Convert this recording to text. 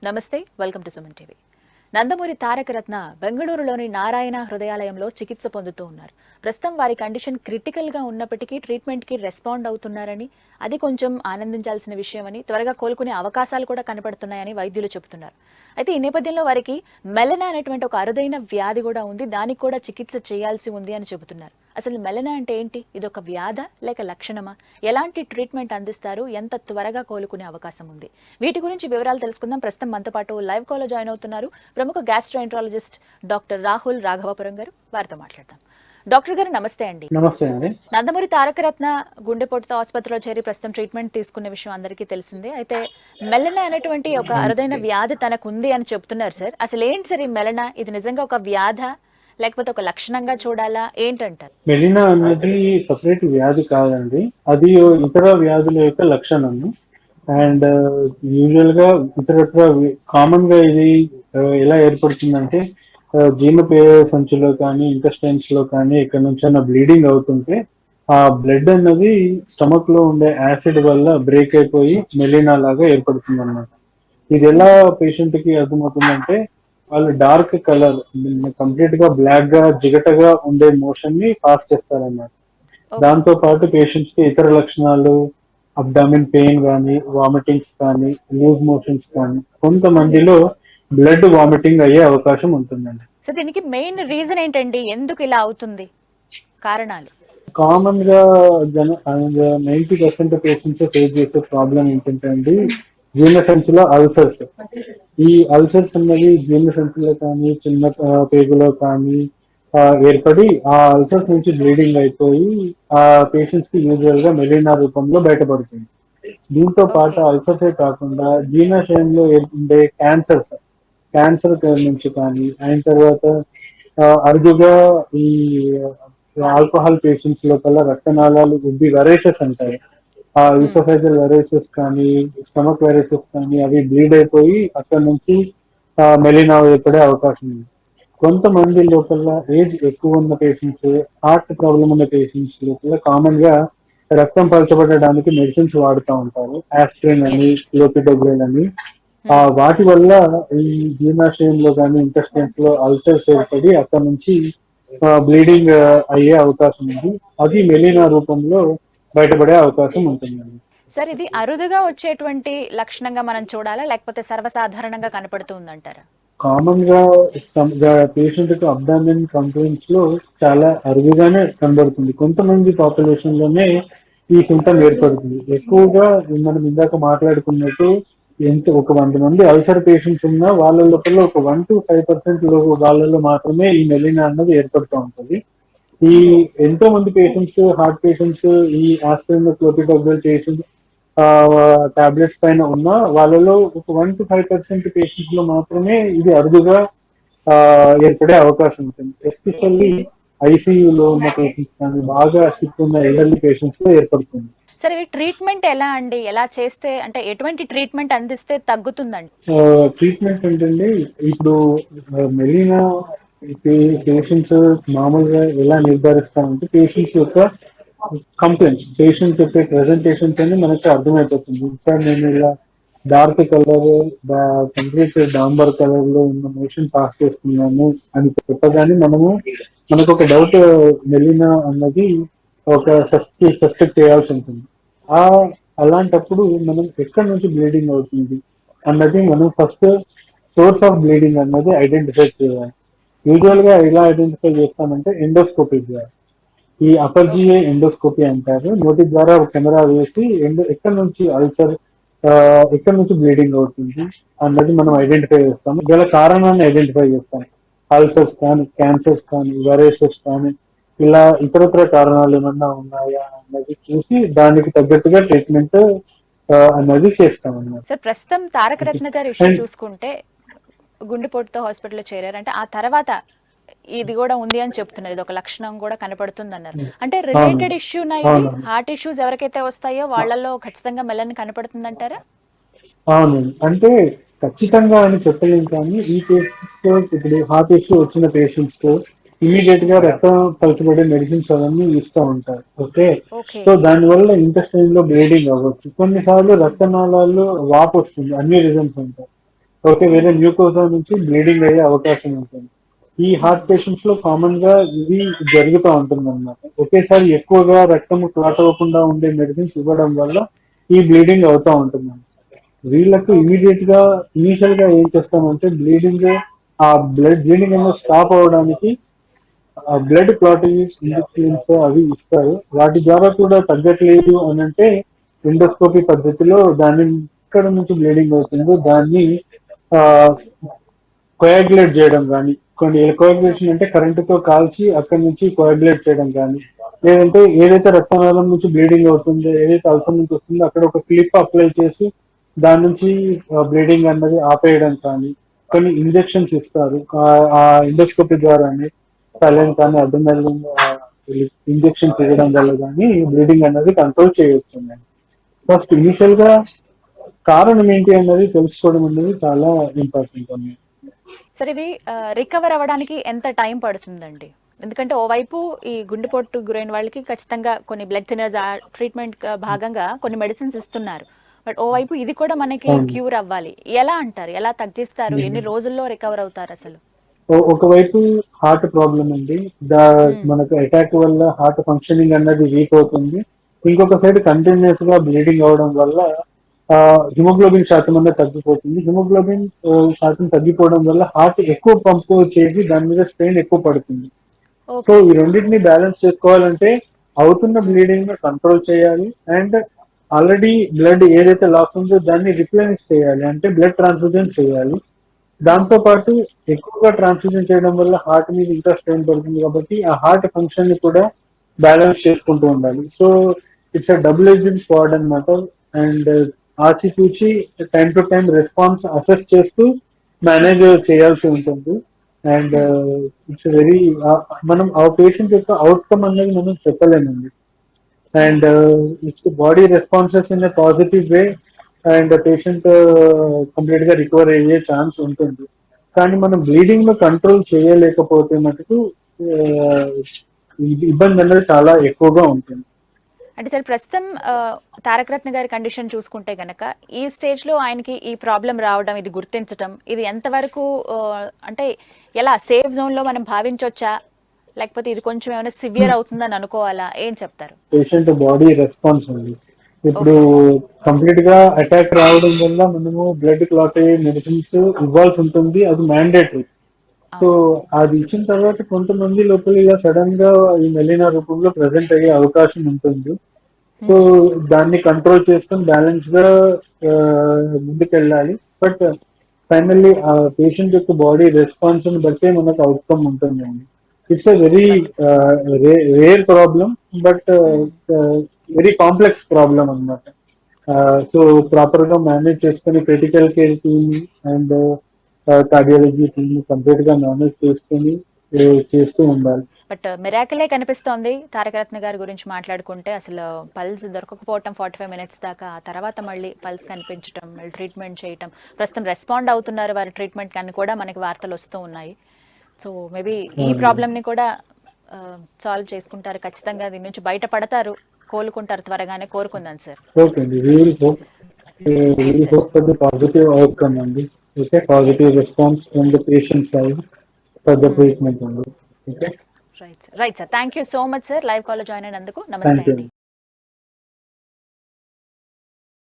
నమస్తే, welcome to Suman TV. Nandamuri Taraka Ratna బెంగళూరులోని నారాయణ హృదయాలయంలో చికిత్స పొందుతూ ఉన్నారు. ప్రస్తుతం వారి కండిషన్ క్రిటికల్ గా ఉన్నప్పటికీ ట్రీట్మెంట్ కి రెస్పాండ్ అవుతున్నారని, అది కొంచెం ఆనందించాల్సిన విషయమని, త్వరగా కోలుకునే అవకాశాలు కూడా కనపడుతున్నాయని వైద్యులు చెబుతున్నారు. అయితే ఈ నేపథ్యంలో వారికి మెలనా అనేటువంటి ఒక అరుదైన వ్యాధి కూడా ఉంది, దానికి కూడా చికిత్స చేయాల్సి ఉంది అని చెబుతున్నారు. అసలు మెలనా అంటే ఏంటి? ఇది ఒక వ్యాధ లేక లక్షణమా? ఎలాంటి ట్రీట్మెంట్ అందిస్తారు? ఎంత త్వరగా కోలుకునే అవకాశం ఉంది? వీటి గురించి వివరాలు తెలుసుకుందాం. ప్రస్తుతం మనతో పాటు లైవ్ కాల్ లో జాయిన్ అవుతున్నారు ప్రముఖ గ్యాస్ట్రోఎంట్రాలజిస్ట్ డాక్టర్ రాహుల్ రాఘవపురం గారు. వారితో మాట్లాడదాం. డాక్టర్ గారు నమస్తే అండి. నమస్తే అండి. నందమూరి తారక రత్న గుండెపోటుతో ఆసుపత్రిలో చేరి ప్రస్తుతం ట్రీట్మెంట్ తీసుకునే విషయం అందరికీ తెలిసిందే. అయితే మెలనా అనేటువంటి ఒక అరుదైన వ్యాధి తనకు ఉంది అని చెప్తున్నారు సార్. అసలు ఏంటి సార్ ఈ మెలనా? ఇది నిజంగా ఒక వ్యాధ లేకపోతే ఒక లక్షణంగా చూడాలా, ఏంటంటారు? మెలినా అనేది సపరేట్ వ్యాధి కాదండి, అది ఇతర వ్యాధుల యొక్క లక్షణము. అండ్ యూజువల్ గా ఇతరత్ర కామన్ గా ఇది ఎలా ఏర్పడుతుందంటే జీర్ణపేయ సంచిలో కానీ ఇంటెస్టైన్స్ లో కానీ ఇక్కడ నుంచి బ్లీడింగ్ అవుతుంటే ఆ బ్లడ్ అన్నది స్టమక్ లో ఉండే యాసిడ్ వల్ల బ్రేక్ అయిపోయి మెలినా లాగా ఏర్పడుతుంది అన్నమాట. ఇది ఎలా పేషెంట్ కి అర్థమవుతుందంటే వాళ్ళు డార్క్ కలర్ కంప్లీట్ గా బ్లాక్ గా జిగటగా ఉండే మోషన్ ని పాస్ చేస్తారన్నమాట. దాంతో పాటు పేషెంట్స్ కి ఇతర లక్షణాలు అబ్డామిన్ పెయిన్ కానీ వామిటింగ్స్ కానీ లూజ్ మోషన్స్ కానీ కొంతమందిలో బ్లడ్ వామిటింగ్ అయ్యే అవకాశం ఉంటుందండి. సో దీనికి మెయిన్ రీజన్ ఏంటండి? ఎందుకు ఇలా అవుతుంది? కారణాలు కామన్ గా 90% పేషెంట్స్ ఫేస్ చేసే ప్రాబ్లం ఏంటంటే అండి, జీర్ణ సంచిలో అల్సర్స్. ఈ అల్సర్స్ అన్నది జీర్ణ సంచిలో కానీ చిన్న పేగులో కానీ ఏర్పడి ఆ అల్సర్స్ నుంచి బ్లీడింగ్ అయిపోయి ఆ పేషెంట్స్ కి యూజువల్ గా మెలినా రూపంలో బయటపడుతుంది. దీంతో పాటు అల్సర్సే కాకుండా జీర్ణాశయంలో ఉండే క్యాన్సర్ నుంచి కానీ అయిన తర్వాత అరుదుగా ఈ ఆల్కహాల్ పేషెంట్స్ లోపల రక్తనాళాలు ఉబ్బి వెరైసెస్ అంటారు. ఆ ఈసోఫేజల్ వెరైసెస్ కానీ స్టమక్ వెరైసెస్ కానీ అవి బ్లీడ్ అయిపోయి అక్కడ నుంచి మెలినా ఏర్పడే అవకాశం ఉంది. కొంతమంది లోపల ఏజ్ ఎక్కువ ఉన్న పేషెంట్స్, హార్ట్ ప్రాబ్లం ఉన్న పేషెంట్స్ లోపల కామన్ గా రక్తం పలచబడడానికి మెడిసిన్స్ వాడుతూ ఉంటారు, ఆస్పిరిన్ అని క్లోపిడోగ్రెన్ అని. వాటి వల్ల ఈ జీర్ణాశయంలో కానీ ఇంటెస్టైన్స్ లో అల్సర్స్ ఏర్పడి అక్కడ నుంచి బ్లీడింగ్ అయ్యే అవకాశం ఉంది. అది మెలినా రూపంలో బయటపడే అవకాశం ఉంటుందండి. సార్, ఇది అరుదుగా వచ్చేటువంటి లక్షణంగా మనం చూడాలా లేకపోతే సర్వసాధారణంగా కనపడుతుందంటారా? కామన్ గా పేషెంట్ కు అబ్డామిన్ కంప్లైంట్స్ లో చాలా అరుదుగానే కనబడుతుంది. కొంతమంది పాపులేషన్ లోనే ఈ సింటమ్ ఏర్పడుతుంది. ఎక్కువగా మనం ఇందాక మాట్లాడుకున్నట్టు ఒక 100 మంది అల్సర్ పేషెంట్స్ ఉన్నా వాళ్ళ లోపల ఒక 1 to 5% వాళ్ళలో మాత్రమే ఈ మెలినా అన్నది ఏర్పడుతూ ఉంటుంది. ఈ ఎంతో మంది పేషెంట్స్, హార్ట్ పేషెంట్స్, ఈ ఆస్పిరిన్ క్లోపిడోగ్రెన్ పేషెంట్స్ టాబ్లెట్స్ పైన ఉన్న వాళ్ళలో ఒక 1 to 5% పేషెంట్స్ లో మాత్రమే ఇది అరుదుగా ఏర్పడే అవకాశం ఉంటుంది. ఎస్పెషల్లీ ఐసీయూలో ఉన్న పేషెంట్స్ కానీ బాగా సిక్ ఉన్న ఎల్డర్లీ పేషెంట్స్ లో ఏర్పడుతుంది. సరే, ట్రీట్మెంట్ ఎలా అండి? ఎలా చేస్తే, అంటే ఎటువంటి ట్రీట్మెంట్ అందిస్తే తగ్గుతుందండి? ట్రీట్మెంట్ ఏంటంటే ఇప్పుడు మెలినా పేషెంట్స్ మామూలుగా ఎలా నిర్ధారిస్తామంటే పేషెంట్స్ యొక్క కంప్లైంట్స్, పేషెంట్ చెప్పే ప్రెజెంటేషన్స్ అని మనకి అర్థమైపోతుంది. సార్ నేను ఇలా డార్క్ కలర్, కంప్లీట్ డాంబర్ కలర్ లో ఉన్న మోషన్ పాస్ చేస్తున్నాను అని చెప్పగానే మనకు ఒక డౌట్ మెలినా అన్నది ఒక సస్పెక్ట్ చేయాల్సి ఉంటుంది. ఆ అలాంటప్పుడు మనం ఎక్కడి నుంచి బ్లీడింగ్ అవుతుంది అన్నది మనం ఫస్ట్ సోర్స్ ఆఫ్ బ్లీడింగ్ అన్నది ఐడెంటిఫై చేయాలి. యూజువల్ గా ఎలా ఐడెంటిఫై చేస్తామంటే ఎండోస్కోపీ ద్వారా, ఈ అపర్ జిఏ ఎండోస్కోపీ అంటారు. నోటి ద్వారా కెమెరా వేసి ఎక్కడి నుంచి అల్సర్, ఎక్కడి నుంచి బ్లీడింగ్ అవుతుంది అన్నది మనం ఐడెంటిఫై చేస్తాము. గల కారణాన్ని ఐడెంటిఫై చేస్తాం. అల్సర్స్ కానీ, క్యాన్సర్స్ కానీ, వెరైసెస్ కానీ, ఇలా ఇతరత్ర కారణాలు ఏమన్నా ఉన్నాయా అన్నది చూసి దానికి తగ్గట్టుగా ట్రీట్మెంట్ అన్నది చేస్తాం అన్నమాట. సార్, ప్రస్తుతం తారక రత్న గారి ఇష్యూ చూసుకుంటే గుండెపోటుతో హాస్పిటల్లో చేరారంటే ఆ తర్వాత ఇది కూడా ఉంది అని చెప్తున్నారు. ఇది ఒక లక్షణం కూడా కనపడుతుంది అన్నారు. అంటే రిలేటెడ్ ఇష్యూ ఇది హార్ట్ ఇష్యూస్ ఎవరికైతే వస్తాయో వాళ్ళల్లో ఖచ్చితంగా మెలన్ కనపడుతుంది అంటారా? అవునండి, అంటే ఖచ్చితంగా అని చెప్పలేం కానీ ఈ పేషెంట్స్ ఇప్పుడు హార్ట్ ఇష్యూ వచ్చిన పేషెంట్స్ తో ఇమీడియట్ గా రక్తం పలచబడే మెడిసిన్స్ అవన్నీ ఇస్తూ ఉంటారు. ఓకే, సో దానివల్ల ఇంటెస్టైన్ లో బ్లీడింగ్ అవ్వచ్చు. కొన్నిసార్లు రక్తనాళాల్లో వాపు వస్తుంది, అన్ని రీజన్స్ ఉంటాయి. ఓకే, వేరే మ్యూకోజా నుంచి బ్లీడింగ్ అయ్యే అవకాశం ఉంటుంది. ఈ హార్ట్ పేషెంట్స్ లో కామన్ గా ఇది జరుగుతూ ఉంటుంది అనమాట. ఒకేసారి ఎక్కువగా రక్తం క్లాట్ అవ్వకుండా ఉండే మెడిసిన్స్ ఇవ్వడం వల్ల ఈ బ్లీడింగ్ అవుతూ ఉంటుంది. వీళ్ళకు ఓకే. ఇమీడియట్ గా ఇనీషియల్ గా ఏం చేస్తామంటే ఆ బ్లీడింగ్ అనేది స్టాప్ అవ్వడానికి బ్లడ్ క్లాటింగ్ ఇంజెక్షన్స్ అవి ఇస్తారు. వాటి ద్వారా కూడా తగ్గట్లేదు అని అంటే ఎండోస్కోపీ పద్ధతిలో దాన్ని ఎక్కడ నుంచి బ్లీడింగ్ అవుతుందో దాన్ని కోయాగ్యులేట్ చేయడం కానీ, కొన్ని కోయాగ్యులేషన్ ఓకే. అంటే కరెంటుతో కాల్చి అక్కడి నుంచి కోయాగ్యులేట్ చేయడం కానీ, లేదంటే ఏదైతే రక్తనాళం నుంచి బ్లీడింగ్ అవుతుందో, ఏదైతే అల్సర్ నుంచి వస్తుందో అక్కడ ఒక క్లిప్ అప్లై చేసి దాని నుంచి బ్లీడింగ్ అన్నది ఆపేయడం కానీ, కొన్ని ఇంజెక్షన్స్ ఇస్తారు ఆ ఎండోస్కోపీ ద్వారానే సలైన్ కానీ అడ్రినలిన్ ఇంజెక్షన్స్ ఇవ్వడం వల్ల కానీ బ్లీడింగ్ అన్నది కంట్రోల్ చేయవచ్చు. ఫస్ట్ ఇనిషియల్ గా కారణం ఏంటి అన్నది తెలుసుకోవడం అనేది చాలా ఇంపార్టెంట్ అన్నది. సరే, ఇవి రికవర్ అవ్వడానికి ఎంత టైం పడుతుందండి? ఎందుకంటే ఓవైపు ఈ గుండెపోటు గురైన వాళ్ళకి ఖచ్చితంగా కొన్ని బ్లడ్ థిన్నర్స్ ట్రీట్మెంట్ భాగంగా కొన్ని మెడిసిన్స్ ఇస్తున్నారు. బట్ ఓవైపు ఇది కూడా మనకి అవును. క్యూర్ అవ్వాలి. ఎలా అంటారు? ఎలా తగ్గిస్తారు? ఎన్ని రోజుల్లో రికవర్ అవుతారు అసలు? ఒకవైపు హార్ట్ ప్రాబ్లం ఉంది, మనకు అటాక్ వల్ల హార్ట్ ఫంక్షనింగ్ అన్నది వీక్ అవుతుంది. ఇంకొక సైడ్ కంటిన్యూస్ గా బ్లీడింగ్ అవడం వల్ల హిమోగ్లోబిన్ శాతం అన్నది తగ్గిపోతుంది. హిమోగ్లోబిన్ శాతం తగ్గిపోవడం వల్ల హార్ట్ ఎక్కువ పంప్ చేసి దాని మీద స్ట్రెయిన్ ఎక్కువ పడుతుంది. So okay. ఈ రెండింటిని బ్యాలెన్స్ చేసుకోవాలంటే అవుతున్న బ్లీడింగ్ ని కంట్రోల్ చేయాలి, అండ్ ఆల్రెడీ బ్లడ్ ఏదైతే లాస్ ఉందో దాన్ని రిప్లెనిష్ చేయాలి, అంటే బ్లడ్ ట్రాన్స్ఫ్యూజన్ చేయాలి. దాంతో పాటు ఎక్కువగా ట్రాన్స్ఫ్యూజన్ చేయడం వల్ల హార్ట్ మీద ఇంకా స్ట్రెయిన్ పడుతుంది కాబట్టి ఆ హార్ట్ ఫంక్షన్ ని కూడా బ్యాలెన్స్ చేసుకుంటూ ఉండాలి. So it's double edged sword అనమాట. అండ్ ఆచితూచి time to time response assess చేస్తూ మేనేజ్ చేయాల్సి ఉంటుంది. అండ్ ఇట్స్ వెరీ మనం ఆ పేషెంట్ యొక్క అవుట్కమ్ అనేది మనం చెప్పలేమండి. And it's body responses in a positive way and patient complete గా రికవర్ అయ్యే ఛాన్స్ ఉంటుంది. కానీ మనం బ్లీడింగ్ ను కంట్రోల్ చేయలేకపోతే మటుకు ఇబ్బంది అనేది చాలా ఎక్కువగా ఉంటుంది. అంటే సార్, ప్రస్తుతం తారక రత్న గారి కండిషన్ చూసుకుంటే గనక ఈ స్టేజ్ లో ఆయనకి ఈ ప్రాబ్లం రావడం, ఇది గుర్తించడం, ఇది ఎంతవరకు అంటే ఎలా సేఫ్ జోన్ లో మనం భావించవచ్చా, లేకపోతే ఇది కొంచెం ఏమైనా సివియర్ అవుతుందని అనుకోవాలా? ఏం చెప్తారు? పేషెంట్ బాడీ రెస్పాన్స్ ఉంది. ఇప్పుడు ఓకే. కంప్లీట్ గా అటాక్ రావడం వల్ల మనము బ్లడ్ క్లాట్ అయ్యే మెడిసిన్స్ ఇవ్వాల్సి ఉంటుంది, అది మ్యాండేటరీ. సో అవును. అది ఇచ్చిన తర్వాత కొంతమంది లోపల ఇలా సడన్ గా ఈ మెలినా రూపంలో ప్రజెంట్ అయ్యే అవకాశం ఉంటుంది. సో దాన్ని కంట్రోల్ చేసుకొని బ్యాలెన్స్ గా ముందుకెళ్ళాలి. బట్ ఫైనల్లీ ఆ పేషెంట్ యొక్క బాడీ రెస్పాన్స్ ని బట్టే మనకు అవుట్కమ్ ఉంటుందండి. It's a very rare problem, but very complex problem అన్నమాట. సో ప్రాపర్ గా మేనేజ్ చేసుకుని critical care team and cardiology team complete గా మేనేజ్ చేసుకుని చేస్తూ ఉండాలి. బట్ మిరాకిలే కనిపిస్తోంది తారక రత్న గారి గురించి మాట్లాడుకుంటే. అసలు పల్స్ దొరకకపోవటం 45 మినిట్స్ దాకా, ఆ తర్వాత మళ్ళీ పల్స్ కనిపించటం, మళ్ళీ ట్రీట్మెంట్ చేయటం, ప్రస్తుతం రెస్పాండ్ అవుతున్నారు వారి ట్రీట్మెంట్ కానీ కూడా మనకి వార్తలు వస్తూ ఉన్నాయి. సో మేబీ ఈ ప్రాబ్లమ్ని కూడా సాల్వ్ చేసుకుంటారు ఖచ్చితంగా, దీని నుంచి బయటపడతారు, కోలుకుంటారు త్వరగానే, కోరుకుందాం సార్. ఓకే అండి, we will hope for the positive outcome అండి. Okay, positive response from the patient side for the treatment అండి. Okay, right sir. Thank you so much sir, live కాల్లో జాయిన్ అయినందుకు. నమస్తే థ్యాంక్ యూ. అండి.